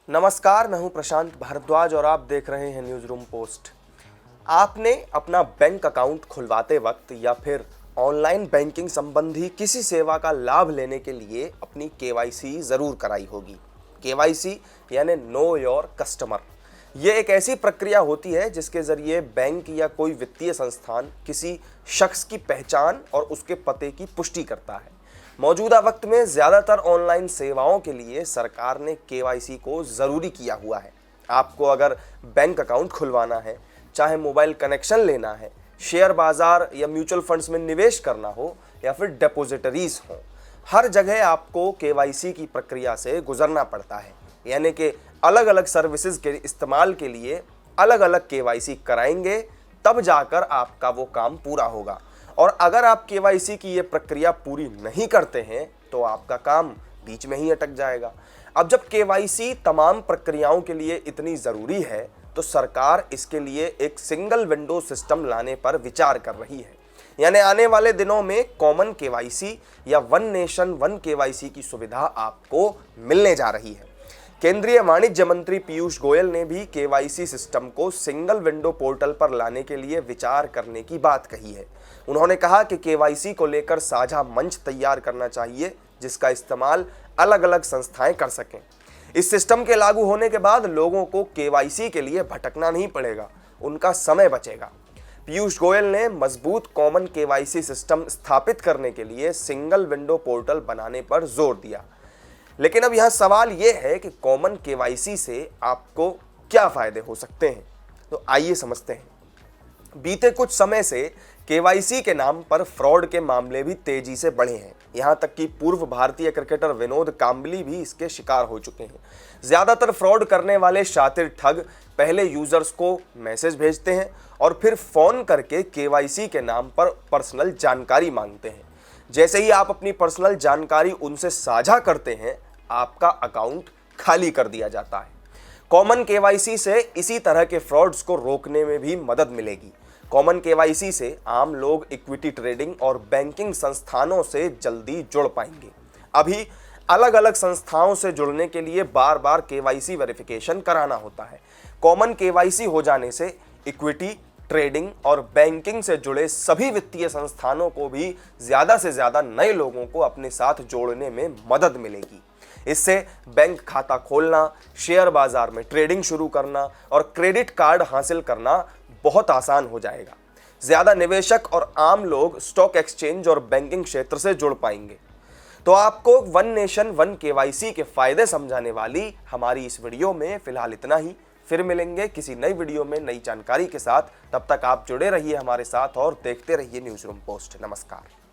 नमस्कार, मैं हूं प्रशांत भारद्वाज और आप देख रहे हैं न्यूज़ रूम पोस्ट। आपने अपना बैंक अकाउंट खुलवाते वक्त या फिर ऑनलाइन बैंकिंग संबंधी किसी सेवा का लाभ लेने के लिए अपनी केवाईसी ज़रूर कराई होगी। केवाईसी यानी नो योर कस्टमर। ये एक ऐसी प्रक्रिया होती है जिसके ज़रिए बैंक या कोई वित्तीय संस्थान किसी शख्स की पहचान और उसके पते की पुष्टि करता है। मौजूदा वक्त में ज़्यादातर ऑनलाइन सेवाओं के लिए सरकार ने केवाईसी को ज़रूरी किया हुआ है। आपको अगर बैंक अकाउंट खुलवाना है, चाहे मोबाइल कनेक्शन लेना है, शेयर बाज़ार या म्यूचुअल फंड्स में निवेश करना हो या फिर डिपॉजिटरीज हो, हर जगह आपको केवाईसी की प्रक्रिया से गुजरना पड़ता है। यानी कि अलग अलग सर्विसेज के इस्तेमाल के लिए अलग अलग केवाईसी कराएंगे, तब जाकर आपका वो काम पूरा होगा। और अगर आप केवाईसी की ये प्रक्रिया पूरी नहीं करते हैं तो आपका काम बीच में ही अटक जाएगा। अब जब केवाईसी तमाम प्रक्रियाओं के लिए इतनी ज़रूरी है तो सरकार इसके लिए एक सिंगल विंडो सिस्टम लाने पर विचार कर रही है। यानी आने वाले दिनों में कॉमन केवाईसी या वन नेशन वन केवाईसी की सुविधा आपको मिलने जा रही है। केंद्रीय वाणिज्य मंत्री पीयूष गोयल ने भी केवाईसी सिस्टम को सिंगल विंडो पोर्टल पर लाने के लिए विचार करने की बात कही है। उन्होंने कहा कि केवाईसी को लेकर साझा मंच तैयार करना चाहिए जिसका इस्तेमाल अलग अलग संस्थाएं कर सकें। इस सिस्टम के लागू होने के बाद लोगों को केवाईसी के लिए भटकना नहीं पड़ेगा, उनका समय बचेगा। पीयूष गोयल ने मजबूत कॉमन केवाईसी सिस्टम स्थापित करने के लिए सिंगल विंडो पोर्टल बनाने पर जोर दिया। लेकिन अब यहाँ सवाल ये है कि कॉमन केवाईसी से आपको क्या फ़ायदे हो सकते हैं, तो आइए समझते हैं। बीते कुछ समय से केवाईसी के नाम पर फ्रॉड के मामले भी तेजी से बढ़े हैं। यहाँ तक कि पूर्व भारतीय क्रिकेटर विनोद कांबली भी इसके शिकार हो चुके हैं। ज़्यादातर फ्रॉड करने वाले शातिर ठग पहले यूजर्स को मैसेज भेजते हैं और फिर फ़ोन करके केवाईसी के नाम पर पर्सनल जानकारी मांगते हैं। जैसे ही आप अपनी पर्सनल जानकारी उनसे साझा करते हैं, आपका अकाउंट खाली कर दिया जाता है। कॉमन केवाईसी से इसी तरह के फ्रॉड्स को रोकने में भी मदद मिलेगी। कॉमन केवाईसी से आम लोग इक्विटी ट्रेडिंग और बैंकिंग संस्थानों से जल्दी जुड़ पाएंगे। अभी अलग अलग संस्थाओं से जुड़ने के लिए बार बार केवाईसी वेरिफिकेशन कराना होता है। कॉमन केवाईसी हो जाने से इक्विटी ट्रेडिंग और बैंकिंग से जुड़े सभी वित्तीय संस्थानों को भी ज़्यादा से ज़्यादा नए लोगों को अपने साथ जोड़ने में मदद मिलेगी। इससे बैंक खाता खोलना, शेयर बाजार में ट्रेडिंग शुरू करना और क्रेडिट कार्ड हासिल करना बहुत आसान हो जाएगा। ज़्यादा निवेशक और आम लोग स्टॉक एक्सचेंज और बैंकिंग क्षेत्र से जुड़ पाएंगे। तो आपको वन नेशन वन केवाईसी के फायदे समझाने वाली हमारी इस वीडियो में फिलहाल इतना ही। फिर मिलेंगे किसी नई वीडियो में नई जानकारी के साथ। तब तक आप जुड़े रहिए हमारे साथ और देखते रहिए न्यूज़ रूम पोस्ट। नमस्कार।